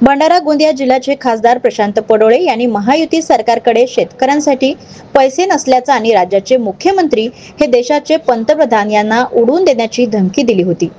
भंडारा गोंदिया जिल्ह्याचे खासदार प्रशांत पडोळे यांनी महायुती सरकारकडे शेतकऱ्यांसाठी पैसे नसल्याचा आणि राज्याचे मुख्यमंत्री हे देशाचे पंतप्रधान यांना उडवून देण्याची धमकी दिली होती।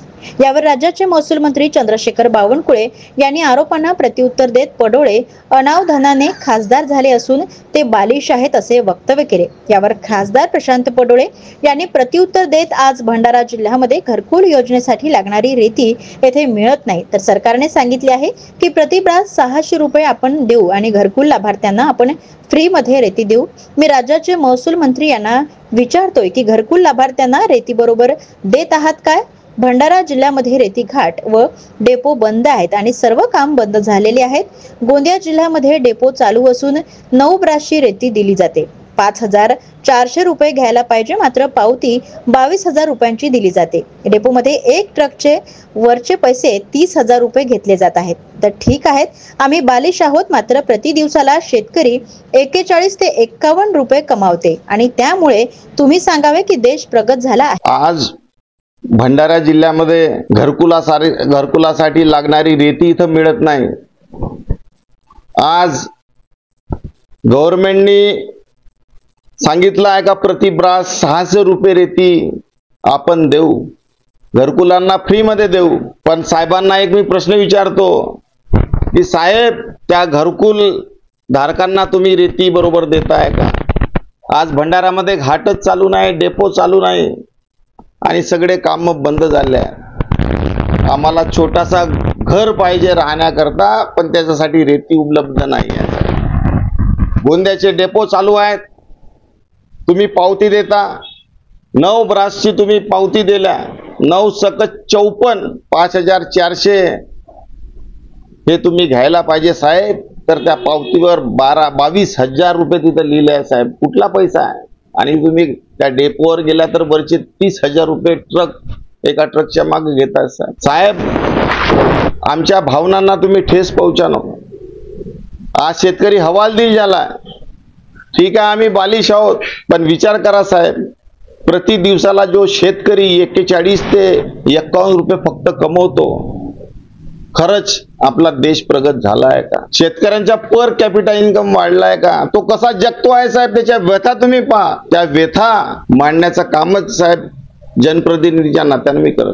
यावर राज्याचे महसूल मंत्री चंद्रशेखर बावनकुळे यांनी आरोपांना प्रत्युत्तर देत पडोळे अनावधानाने खासदार झाले असून ते बालिश आहेत असे वक्तव्य केले। यावर खासदार प्रशांत पडोळे यांनी प्रत्युत्तर देत आज भंडारा जिल्ह्यामध्ये घरकुल योजनेसाठी लागणारी रेती येथे मिळत नाही, तर सरकारने सांगितले आहे की प्रतिब्रास 600 रुपये आपण देऊ आणि घरकुल लाभार्थ्यांना आपण फ्री मध्ये रेती देऊ। मी राज्याचे महसूल मंत्री यांना विचारतोय की घरकुल लाभार्थ्यांना रेती बरोबर देत आहात काय? भंडारा जिल्ह्यामध्ये रेती घाट व डेपो बंद आहेत आणि सर्व काम बंद झालेले आहेत। गोंदिया जिल्ह्यामध्ये डेपो चालू असून 9 ब्रासची रेती दिली जाते। 5400 रुपये घ्यायला पाहिजे, मात्र पावती 22,000 रुपयांची दिली जाते। डेपोमध्ये एक ट्रकचे वरचे पैसे 30,000 रुपये घेतले जात आहेत। तर ठीक आहेत, आम्ही बालिश आहोत, मात्र प्रति दिवसाला शेतकरी 41 ते 51 रुपये कमावते आणि त्यामुळे तुम्ही सांगावे की देश प्रगत झाला आहे। आज भंडारा जिल्ह्यामध्ये घरकुलासाठी लागणारी रेती इथं मिळत नाही। आज गव्हर्नमेंटनी सांगितलं आहे का प्रतिब्रास 600 रुपये रेती आपण देऊ, घरकुलांना फ्री मध्ये देऊ। पण साहेबांना एक मी प्रश्न विचारतो की साहेब, त्या घरकुल धारकांना तुम्ही रेती बरोबर देताय का? आज भंडारामध्ये घाटच चालू नाही, डेपो चालू नाही आणि सगळे काम बंद झाले आहे। आम्हाला छोटासा घर पाहिजे राहण्याकरता, पण त्याच्यासाठी रेती उपलब्ध नाही आहे। गोंद्याचे डेपो चालू आहेत, तुम्ही पावती देता, 9 ब्रासची तुम्ही पावती दिल्या, 9 सकट 54, 5400 हे तुम्ही घ्यायला पाहिजे साहेब। तर त्या पावतीवर 22,000 रुपये तिथं लिहिले आहे साहेब, कुठला पैसा आहे? आणि तुम्ही त्या डेपोवर गेला तर वरचे 30,000 रुपये एका ट्रकच्या मागे घेताय साहेब। आमच्या भावनांना तुम्ही ठेस पोहोचा नको। आज शेतकरी हवालदिल झाला। ठीक आहे, आम्ही बालिश आहोत, पण विचार करा साहेब, प्रति दिवसाला जो शेतकरी 41 ते 51 रुपये फक्त कमवतो, खरंच आपला देश प्रगत झाला आहे का? शेतकऱ्यांचा पर कॅपिटा इन्कम वाढलाय का? तो कसा जगतो आहे साहेब? त्याच्या व्यथा तुम्ही पहा। त्या व्यथा मांडण्याचं कामच साहेब जनप्रतिनिधीच्या नात्याने मी करत